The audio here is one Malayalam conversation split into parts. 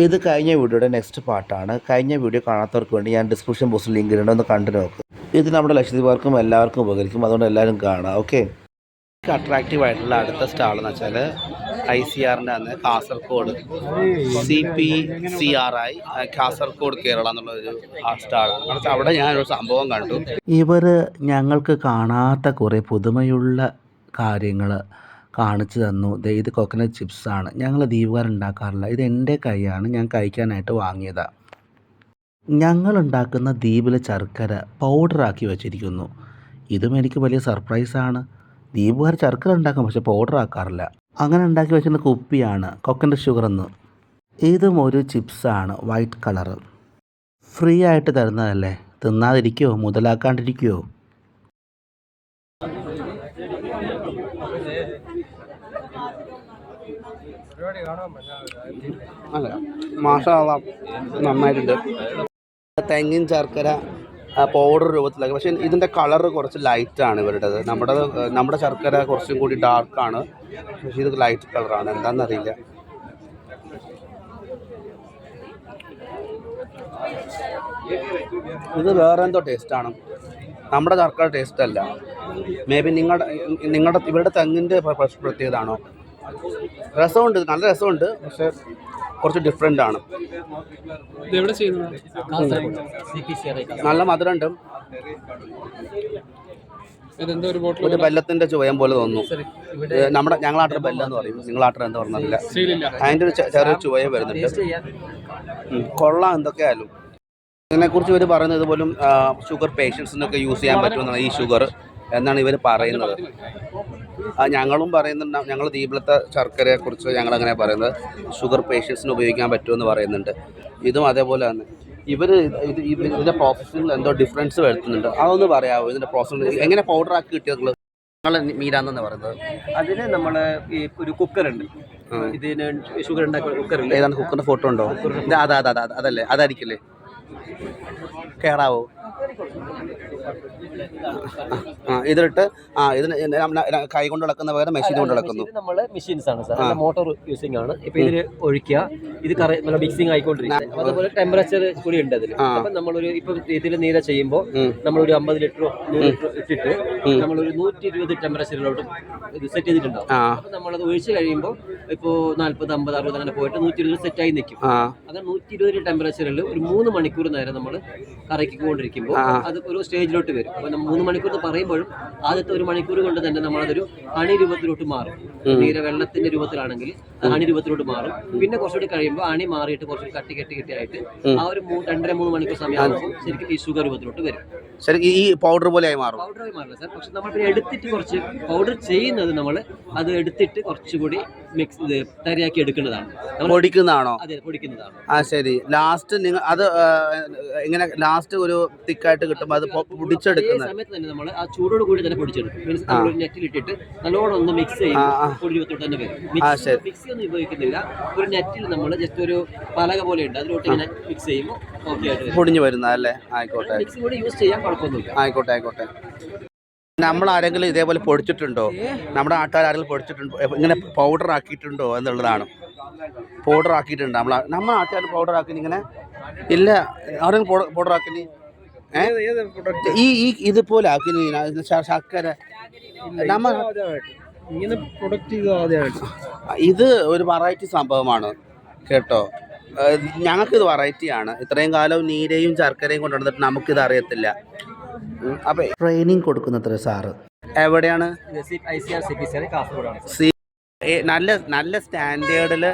ഇത് കഴിഞ്ഞ വീഡിയോയുടെ നെക്സ്റ്റ് പാർട്ടാണ്. കഴിഞ്ഞ വീഡിയോ കാണാത്തവർക്ക് വേണ്ടി ഞാൻ ഡിസ്ക്രിപ്ഷൻ ബോക്സിൽ ലിങ്ക് ഇടുന്നുണ്ട്, ഒന്ന് കണ്ടു നോക്കുക. ഇത് നമ്മുടെ ലക്ഷദ്വീപുകാർക്കും എല്ലാവർക്കും ഉപകരിക്കും, അതുകൊണ്ട് എല്ലാവരും കാണാം. ഓക്കെ. അട്രാക്റ്റീവ് ആയിട്ടുള്ള അടുത്ത സ്റ്റാൾ എന്ന് വെച്ചാൽ ICRൻ്റെ അന്ന് കാസർഗോഡ് CPCRI കാസർഗോഡ് കേരള എന്നുള്ളൊരു സ്റ്റാൾ. അവിടെ ഞാനൊരു സംഭവം കണ്ടു. ഇവർ ഞങ്ങൾക്ക് കാണാത്ത കുറേ പുതുമയുള്ള കാര്യങ്ങൾ കാണിച്ചു തന്നു. ഇത് കോക്കനട്ട് ചിപ്സാണ്. ഞങ്ങൾ ദ്വീപുകാരുണ്ടാക്കാറില്ല. ഇത് എൻ്റെ കൈയാണ്, ഞാൻ കഴിക്കാനായിട്ട് വാങ്ങിയതാണ്. ഞങ്ങളുണ്ടാക്കുന്ന ദ്വീപിലെ ശർക്കര പൗഡറാക്കി വെച്ചിരിക്കുന്നു. ഇതും എനിക്ക് വലിയ സർപ്രൈസാണ്. ദ്വീപുകാർ ശർക്കര ഉണ്ടാക്കും, പക്ഷേ പൗഡർ ആക്കാറില്ല. അങ്ങനെ ഉണ്ടാക്കി വെച്ചിരുന്ന കുപ്പിയാണ് കോക്കനട്ട് ഷുഗർ എന്ന്. ഇതും ഒരു ചിപ്സാണ്, വൈറ്റ് കളറ്. ഫ്രീ ആയിട്ട് തരുന്നതല്ലേ, തിന്നാതിരിക്കുമോ, മുതലാക്കാണ്ടിരിക്കുമോ? അല്ല, മാഷാഅല്ലാ നന്നായിട്ടുണ്ട്. തെങ്ങിൻ ശർക്കര പൗഡർ രൂപത്തിലാക്കി, പക്ഷേ ഇതിൻ്റെ കളറ് കുറച്ച് ലൈറ്റാണ് ഇവരുടേത്. നമ്മുടെ ശർക്കര കുറച്ചും കൂടി ഡാർക്കാണ്, പക്ഷേ ഇത് ലൈറ്റ് കളറാണ്. എന്താണെന്നറിയില്ല. ഇത് വേറെ എന്തോ ടേസ്റ്റാണ്, നമ്മുടെ ശർക്കര ടേസ്റ്റ് അല്ല. മേ ബി നിങ്ങളുടെ ഇവരുടെ തെങ്ങിൻ്റെ പ്രത്യേകതയാണോ? രസമുണ്ട്, നല്ല രസമുണ്ട്, പക്ഷേ കുറച്ച് ഡിഫറെൻ്റ് ആണ്. നല്ല മധുരമുണ്ട്. ഒരു ബെല്ലത്തിൻ്റെ ചുവയം പോലെ തോന്നുന്നു. ഞങ്ങളാട്ടർ ബെല്ലം എന്ന് പറയും, നിങ്ങളാട്ടർ എന്താ പറഞ്ഞില്ല. അതിൻ്റെ ഒരു ചെറിയ ചുവയം വരുന്നുണ്ട്. കൊള്ളാം എന്തൊക്കെയായാലും. ഇതിനെക്കുറിച്ച് ഇവർ പറയുന്നത് ഇതുപോലും ഷുഗർ പേഷ്യൻസിനൊക്കെ യൂസ് ചെയ്യാൻ പറ്റുമെന്നാണ്, ഈ ഷുഗർ എന്നാണ് ഇവർ പറയുന്നത്. ഞങ്ങളും പറയുന്നുണ്ട്, ഞങ്ങൾ ദ്വീപിലത്തെ ശർക്കരയെക്കുറിച്ച് ഞങ്ങളങ്ങനെ പറയുന്നത് ഷുഗർ പേഷ്യൻസിന് ഉപയോഗിക്കാൻ പറ്റുമെന്ന് പറയുന്നുണ്ട്. ഇതും അതേപോലെ തന്നെ ഇതിൻ്റെ പ്രോസസ്സിൽ എന്തോ ഡിഫറൻസ് വരുത്തുന്നുണ്ട്. അതൊന്ന് പറയാമോ? ഇതിൻ്റെ പ്രോസസ്സ് എങ്ങനെ പൗഡറാക്കി കിട്ടിയത്? നിങ്ങൾ മീരാന്നെന്ന് പറയുന്നത് അതിന് നമ്മൾ ഈ ഒരു കുക്കറുണ്ട്, ഇതിന് ഷുഗർ ഉണ്ടാക്കുന്ന കുക്കറുണ്ട്. ഏതാണ് കുക്കറിൻ്റെ ഫോട്ടോ ഉണ്ടോ? അതല്ലേ, അതായിരിക്കില്ലേ? കയറാവോ? ഇതിലിട്ട് ഇതിന് കൈ കൊണ്ട് ഇളക്കുന്ന പകരം മെഷീൻ കൊണ്ട് ഇളക്കുന്നു. നമ്മൾ മെഷീൻസ് ആണ് സാർ, മോട്ടോർ യൂസിംഗ് ആണ്. ഇപ്പൊ ഇതിൽ ഒഴിക്കുക, ഇത് നല്ല മിക്സിംഗ് ആയിക്കൊണ്ടിരിക്കും. അതുപോലെ ടെമ്പറേച്ചർ കൂടി ഉണ്ട് അതിൽ. അപ്പൊ നമ്മളൊരു ഇപ്പൊ ഇതിൽ നീര ചെയ്യുമ്പോൾ നമ്മളൊരു 50 ലിറ്ററോ 100 ലിറ്ററോ ഇട്ടിട്ട് നമ്മളൊരു 120 ടെമ്പറേച്ചറിലോട്ട് ഇത് സെറ്റ് ചെയ്തിട്ടുണ്ടാവും. അപ്പൊ നമ്മളത് ഒഴിച്ച് കഴിയുമ്പോൾ ഇപ്പോൾ 40, 50, 60 അങ്ങനെ പോയിട്ട് 120 സെറ്റായി നിൽക്കും. അങ്ങനെ 120 ടെമ്പറേച്ചറിൽ ഒരു 3 മണിക്കൂർ നേരം നമ്മൾ കറക്കിക്കൊണ്ടിരിക്കുമ്പോൾ അത് ഒരു സ്റ്റേജിലോട്ട് വരും. അപ്പോൾ നമ്മൾ 3 മണിക്കൂർ പറയുമ്പോഴും ആദ്യത്തെ 1 മണിക്കൂർ കൊണ്ട് തന്നെ നമ്മളതൊരു അണി രൂപത്തിലോട്ട് മാറും. നീര വെള്ളത്തിന്റെ രൂപത്തിലാണെങ്കിൽ അണി രൂപത്തിലോട്ട് മാറും. പിന്നെ കുറച്ചുകൂടി കഴിയുമ്പോൾ അണി മാറിയിട്ട് കുറച്ചുകൂടി കെട്ടിയായിട്ട് ആ ഒരു 2-3 മണിക്കൂർ സമയമാകുമ്പോൾ ശരിക്കും ഈ ഷുഗർ രൂപത്തിലോട്ട് വരും. ശരിക്കും ഈ പൗഡർ പോലെയായി മാറും. പൗഡറായി മാറില്ല സാർ, പക്ഷെ നമ്മൾ പിന്നെ എടുത്തിട്ട് കുറച്ച് പൗഡർ ചെയ്യുന്നത് നമ്മൾ അത് എടുത്തിട്ട് കുറച്ചുകൂടി മിക്സ് തരിയാക്കി എടുക്കുന്നതാണ്. പൊടിക്കുന്നതാണോ? അതെ, പൊടിക്കുന്നതാണ്. ശരി. ലാസ്റ്റ് നിങ്ങൾ അത് ഇങ്ങനെ ലാസ്റ്റ് ഒരു തിക്കായിട്ട് കിട്ടുമ്പോൾ അത് പൊടിച്ചെടുക്കുന്ന സമയത്ത് തന്നെ നമ്മൾ ആ ചൂടോട് കൂടി തന്നെ പൊടിച്ചെടുക്കും. മീൻസ് നമ്മളൊരു നെറ്റിലിട്ടിട്ട് നല്ലോണം ഒന്ന് മിക്സ് ചെയ്യും, പൊടി രൂപത്തോട്ട് തന്നെ വരും. മിക്സി ഒന്നും ഉപയോഗിക്കുന്നില്ല, ഒരു നെറ്റിൽ നമ്മൾ ജസ്റ്റ് ഒരു പലക പോലെ ഉണ്ട്, അതിലോട്ട് ഇങ്ങനെ മിക്സ് ചെയ്യുമ്പോൾ ഓക്കെ ആയിട്ട് പൊടിഞ്ഞു വരുന്നതല്ലേ? ആയിക്കോട്ടെ, മിക്സി കൂടി യൂസ് ചെയ്യാൻ കുഴപ്പമൊന്നുമില്ല. ആയിക്കോട്ടെ. നമ്മൾ ആരെങ്കിലും ഇതേപോലെ പൊടിച്ചിട്ടുണ്ടോ? നമ്മുടെ ആൾക്കാർ ആരെങ്കിലും പൊടിച്ചിട്ടുണ്ടോ, ഇങ്ങനെ പൗഡർ ആക്കിയിട്ടുണ്ടോ എന്നുള്ളതാണ്. പൗഡർ ആക്കിയിട്ടുണ്ട് നമ്മൾ ആൾക്കാർ പൗഡർ ആക്കി ഇങ്ങനെ ഇല്ല. ആരെങ്കിലും പൗഡർ ആക്കി ഈ ഇതുപോലെ ആക്കി ശർക്കര നമ്മൾ ഇങ്ങനെ പ്രൊഡക്റ്റ് ചെയ്ത് ഇത് ഒരു വെറൈറ്റി സംഭവമാണ് കേട്ടോ. ഞങ്ങൾക്കിത് വെറൈറ്റിയാണ്. ഇത്രയും കാലം നീരയും ശർക്കരയും കൊണ്ടുവന്നിട്ട് നമുക്കിത് അറിയത്തില്ല. അപ്പം ട്രെയിനിങ് കൊടുക്കുന്നത്ര സാറ് എവിടെയാണ്? നല്ല സ്റ്റാൻഡേർഡിൽ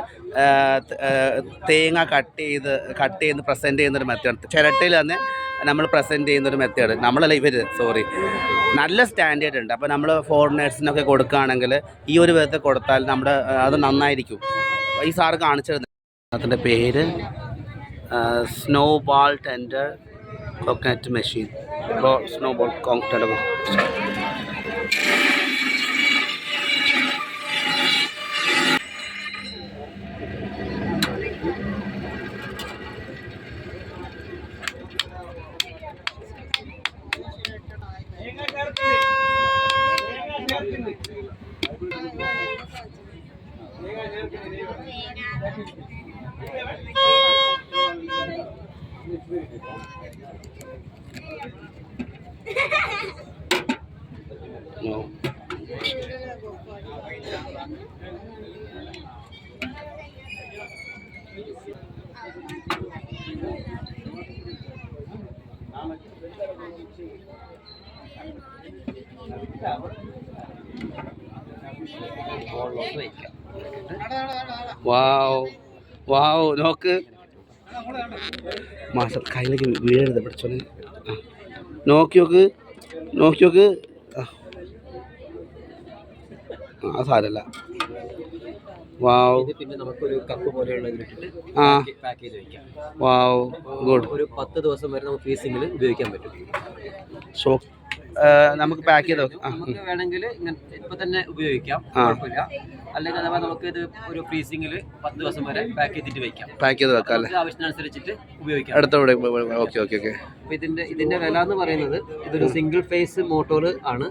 തേങ്ങ കട്ട് ചെയ്ത് പ്രസൻറ്റ് ചെയ്യുന്നൊരു മെത്തേഡ്, ചിരട്ടയിൽ തന്നെ നമ്മൾ പ്രസൻറ്റ് ചെയ്യുന്നൊരു മെത്തേഡ്. നല്ല സ്റ്റാൻഡേർഡ് ഉണ്ട്. അപ്പോൾ നമ്മൾ ഫോറിനേഴ്സിനൊക്കെ കൊടുക്കുകയാണെങ്കിൽ ഈ ഒരു വിധത്തിൽ കൊടുത്താൽ അത് നന്നായിരിക്കും. ഈ സാറ് കാണിച്ചു തരുന്നത് അതിൻ്റെ പേര് snowball tender coconut machine. Snowball tender. Wow wow, നോക്ക് മാസം കയ്യിലേക്ക് വീഴരുത് പഠിച്ചോനെ. നോക്കി നോക്ക് നോക്കി നോക്ക്. ആ സാരല്ല. വാവ്. പിന്നെ നമുക്കൊരു കപ്പ് പോലെയുള്ള പാക്ക് ചെയ്ത് വെക്കാം. വാവ്, ഗുഡ്. ഒരു 10 ദിവസം വരെ നമുക്ക് ഫ്രീസിംഗിൽ ഉപയോഗിക്കാൻ പറ്റും. സോ നമുക്ക് പാക്ക് ചെയ്ത് നമുക്ക് വേണമെങ്കിൽ ഇപ്പൊ തന്നെ ഉപയോഗിക്കാം, കുഴപ്പമില്ല. അല്ലെങ്കിൽ അഥവാ നമുക്ക് ഇത് ഒരു ഫ്രീസിംഗിൽ 10 ദിവസം വരെ പാക്ക് ചെയ്തിട്ട് വെക്കാം. പാക്ക് ചെയ്ത് വെക്കാം അല്ലേ? ആവശ്യത്തിനനുസരിച്ചിട്ട് ഉപയോഗിക്കാം. അടുത്തവിടെ. Okay okay okay. അപ്പൊ ഇതിന്റെ വില എന്ന് പറയുന്നത് ഇതൊരു സിംഗിൾ ഫേസ് മോട്ടോർ ആണ്.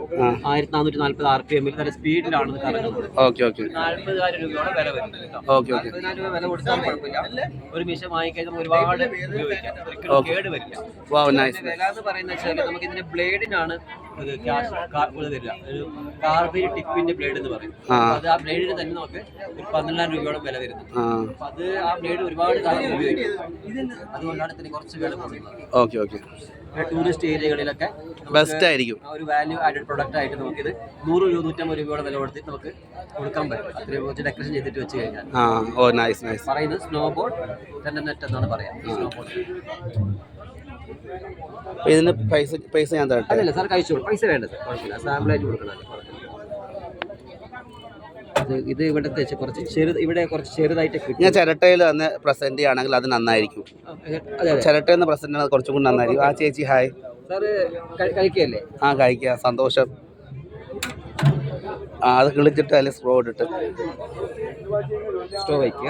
1440 RPM നല്ല സ്പീഡിലാണ് ഇത് കറങ്ങുന്നത്. Okay okay. 40,000 രൂപയോളം വില വരുന്നത് കേട്ടോ. Okay okay. 40,000 രൂപ വില കൊടുത്താൽ കുഴപ്പമില്ല. ഒരു മിഷൻ വാങ്ങിക്കഴിഞ്ഞാൽ ഒരുപാട് ഉപയോഗിക്കാം, ഒരിക്കലും കേട് വരില്ല. വാവ്, നൈസ്. വില എന്ന് പറയുന്നത് വെച്ചാൽ നമുക്ക് ഇതിന്റെ ബ്ലേഡിനാണ് ഒരു ക്യാഷ് തരില്ല. ഒരു കാർബൈഡ് ടിപ്പിന്റെ ബ്ലേഡ് എന്ന് പറയും. അത് ആ ബ്ലേഡിന് തന്നെ നമുക്ക് ഒരു 12,000 രൂപയോളം വില വരുന്നു. അപ്പൊ അത് ആ ബ്ലേഡ് ഒരുപാട് കാലം ഉപയോഗിക്കും. അതുകൊണ്ടാണ് ഇതിന് കുറച്ച് വില കുറയുന്നത്. Okay okay. ടൂറിസ്റ്റ് ഏരിയകളിലൊക്കെ ബെസ്റ്റ് ആയിരിക്കും. ഒരു വാല്യൂ ആഡഡ് പ്രൊഡക്റ്റ് ആയിട്ട് നമുക്കിത് 100 രൂപ 150 രൂപയോളം വില കൊടുത്തിട്ട് നമുക്ക് കൊടുക്കാൻ പറ്റും. അത്രയും കുറച്ച് ഡെക്കറേഷൻ ചെയ്തിട്ട് വെച്ച് കഴിഞ്ഞാൽ. ഓ നൈസ് നൈസ്. പറയുന്നത് സ്നോബോർഡ് ടെൻഡനെറ്റ് എന്നാണ് പറയാം. സ്നോബോർഡ്. ഇതിന് പൈസ ഞാൻ തരട്ടെ? അതല്ല സാർ, കഴിച്ചോളൂ. പൈസ വേണ്ട സാർ, കുഴപ്പമില്ല. സാമ്പിളായിട്ട് കൊടുക്കണം. ഇത് ഇവിടുത്തെ കുറച്ച് ഇവിടെ കുറച്ച് ചെറുതായിട്ട് കിട്ടും. ഞാൻ ചിരട്ടയിൽ വന്ന് പ്രസന്റ് ചെയ്യുകയാണെങ്കിൽ അത് നന്നായിരിക്കും. ചിരട്ടയിൽ നിന്ന് പ്രസന്റ് ചെയ്യുന്നത് കുറച്ചും കൂടി നന്നായിരിക്കും. ആ ചേച്ചി ഹായ്. സാറ് കഴിക്കല്ലേ? കഴിക്കുക, സന്തോഷം. അത് കിളിച്ചിട്ട് അതിൽ സ്ട്രോ ഇട്ടിട്ട് സ്ട്രോ വയ്ക്കുക.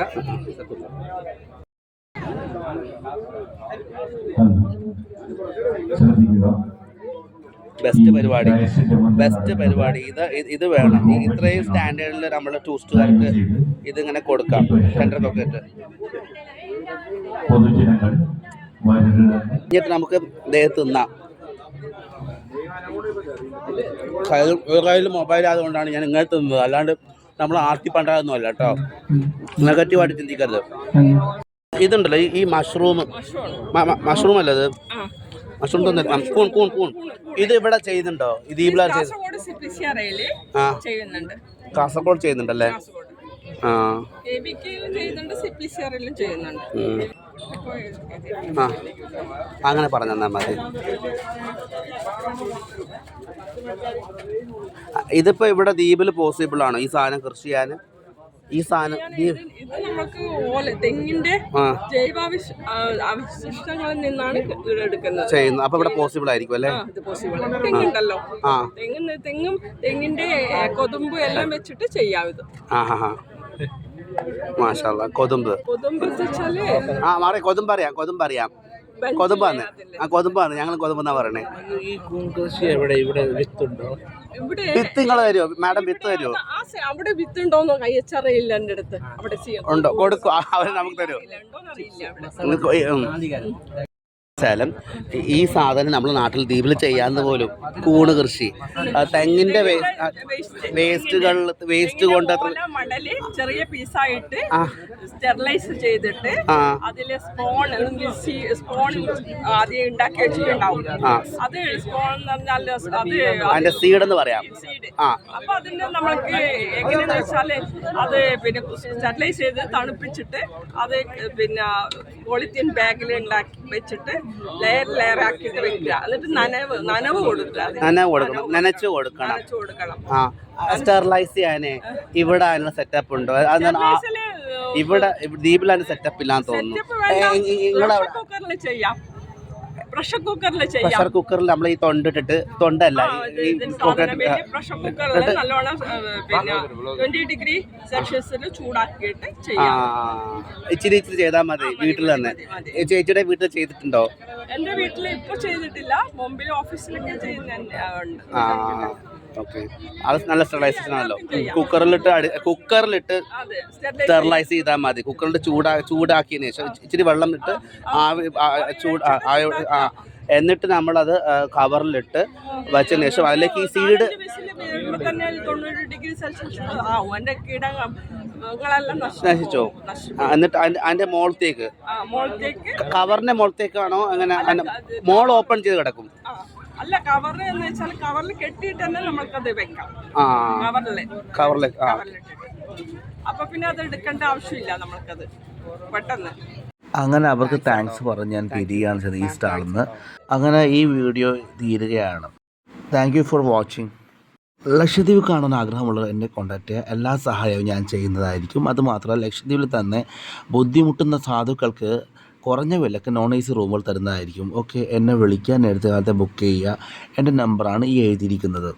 ബെസ്റ്റ് പരിപാടി, ബെസ്റ്റ് പരിപാടി. ഇത് വേണം. ഇത്രയും സ്റ്റാൻഡേർഡിൽ നമ്മുടെ ടൂറിസ്റ്റുകാർക്ക് ഇതിങ്ങനെ കൊടുക്കാം. സെൻട്രലൊക്കെ ഇട്ട് എന്നിട്ട് നമുക്ക് ദേഹത്ത് തിന്നാം. കയ്യിൽ മൊബൈൽ ആയതുകൊണ്ടാണ് ഞാൻ ഇങ്ങനെ തിന്നത്, അല്ലാണ്ട് നമ്മൾ ആർത്തി പണ്ടാതൊന്നും അല്ല കേട്ടോ. നെഗറ്റീവായിട്ട് ചിന്തിക്കരുത്. ഇതുണ്ടല്ലോ ഈ മഷ്റൂം അല്ല ഇത്? മഷ്റൂം കൂൺ ഇത് ഇവിടെ ചെയ്യുന്നുണ്ടോ? ഇത് ഈ പിള്ളേർ കാസർഗോഡ് ചെയ്യുന്നുണ്ടല്ലേ? അങ്ങനെ പറഞ്ഞാൽ മതി. ഇതിപ്പോ ഇവിടെ ദ്വീപിൽ പോസിബിൾ ആണോ ഈ സാധനം കൃഷി ചെയ്യാൻ? ഈ സാധനം തെങ്ങിന്റെ ജൈവാവശിഷ്ടങ്ങളിൽ നിന്നാണ് ചെയ്യുന്നത്. അപ്പൊ ഇവിടെ പോസിബിൾ ആയിരിക്കും അല്ലേ? തെങ്ങുണ്ടല്ലോ, തെങ്ങിന്റെ കൊതുമ്പ് എല്ലാം വെച്ചിട്ട് ചെയ്യാം ഇത്. മാഷാഅല്ലാ. കൊതുമ്പ് മാറി. കൊതുമ്പറിയാം. കൊതുമ്പാണ് ഞങ്ങൾ കൊതുമ്പെന്നാ പറയണേ. ഈ കൃഷി എവിടെ? ഇവിടെ വിത്തുണ്ടോ? വിത്ത് നിങ്ങൾ തരുമോ മാഡം? വിത്ത് തരുമോ? അവിടെ വിത്തുണ്ടോന്നോ കയ്യച്ചറയില്ല എൻ്റെ അടുത്ത്. അവിടെ ഉണ്ടോ? കൊടുക്കും. അവർ നമുക്ക് തരുമോ? സ്ഥലം ഈ സാധനം നമ്മുടെ നാട്ടിൽ ദ്വീപിൽ ചെയ്യാന്ന് പോലും. കൂണ് കൃഷി, തെങ്ങിന്റെ വേസ്റ്റ് കൊണ്ട് മടല് ചെറിയ പീസായിട്ട് സ്റ്റെറിലൈസ് ചെയ്തിട്ട് അതില് സ്പോൺ ആദ്യം ഉണ്ടാക്കി വെച്ചിട്ടുണ്ടാവും. അത് സ്പോൺ എന്ന് പറഞ്ഞാൽ അതിന്റെ സീഡ് എന്ന് പറയാം. അപ്പൊ അതിന് നമ്മൾക്ക് എങ്ങനെയാന്ന് വെച്ചാല് അത് പിന്നെ സ്റ്റെറിലൈസ് ചെയ്ത് തണുപ്പിച്ചിട്ട് അത് പിന്നെ പോളിത്തീൻ ബാഗിൽ ഉണ്ടാക്കി വെച്ചിട്ട് ലെയർ ആക്കിയിട്ട് വെക്കുക. എന്നിട്ട് നനവ് കൊടുക്കണം. നനച്ചു കൊടുക്കണം. സ്റ്റെറിലൈസ് ചെയ്യാനേ ഇവിടെ അതിനുള്ള സെറ്റപ്പ് ഉണ്ടോ? ഇവിടെ ദ്വീപിൽ അതിന് സെറ്റപ്പ് ഇല്ലാന്ന് തോന്നുന്നു. പ്രഷർ കുക്കറിൽ നമ്മൾ ഈ തൊണ്ടല്ല ഈ പ്രഷർ കുക്കറിൽ നല്ലോണം പിന്നെ 20 ഡിഗ്രി സെൽഷ്യസിൽ ചൂടാക്കിയിട്ട് ചെയ്യാം. ഇച്ചിരി ചെയ്താൽ മതി. വീട്ടിൽ തന്നെ. ചേച്ചിയുടെ വീട്ടിൽ ചെയ്തിട്ടുണ്ടോ? എന്റെ വീട്ടിൽ ഇപ്പൊ ചെയ്തിട്ടില്ല. മുമ്പിൽ ഓഫീസിലൊക്കെ ചെയ്യുന്നുണ്ട്. ഓക്കെ, അത് നല്ല സ്റ്റെറിലൈസേഷൻ ആണല്ലോ. കുക്കറിലിട്ട് അതെ സ്റ്റെറിലൈസ് ചെയ്താൽ മതി. കുക്കറിൽ ചൂടാക്കിയതിന് ശേഷം ഇച്ചിരി വെള്ളം ഇട്ട് എന്നിട്ട് നമ്മളത് കവറിലിട്ട് വെച്ചതിന് ശേഷം അതിലേക്ക് ഈ സീഡ് തന്നെ 90 ഡിഗ്രി സെൽഷ്യസ് ആവും. അതിന്റെ കീടങ്ങളെല്ലാം നശിച്ചോ. എന്നിട്ട് അതിന്റെ മുകളത്തേക്ക് കവറിന്റെ മുകളത്തേക്കാണോ അങ്ങനെ മോൾ ഓപ്പൺ ചെയ്ത് കിടക്കും? അല്ല, കവർ എന്ന് വെച്ചാൽ കവറിൽ കെട്ടിയിട്ട് തന്നെ നമുക്കത് വെക്കാം. കവറിലേക്ക് അപ്പൊ പിന്നെ അത് എടുക്കേണ്ട ആവശ്യമില്ല നമ്മൾക്കത് പെട്ടെന്ന്. അങ്ങനെ അവർക്ക് താങ്ക്സ് പറഞ്ഞ് ഞാൻ പിരിയുകയാണ് ചെയ്തത് ഈ സ്റ്റാളിൽ നിന്ന്. അങ്ങനെ ഈ വീഡിയോ തീരുകയാണ്. Thank you for watching. Lakshadweep കാണാൻ ആഗ്രഹമുള്ളവർ എന്നെ കോൺടാക്ട് ചെയ്യുക. എല്ലാ സഹായവും ഞാൻ ചെയ്യുന്നതായിരിക്കും. അതുമാത്രമല്ല, ലക്ഷദ്വീപിൽ തന്നെ ബുദ്ധിമുട്ടുന്ന സാധുക്കൾക്ക് കുറഞ്ഞ വിലക്ക് നോൺ AC റൂമുകൾ തരുന്നതായിരിക്കും. ഓക്കെ, എന്നെ വിളിക്കാൻ നേരത്തെ കാലത്തെ ബുക്ക് ചെയ്യുക. എൻ്റെ നമ്പറാണ് ഈ എഴുതിയിരിക്കുന്നത്.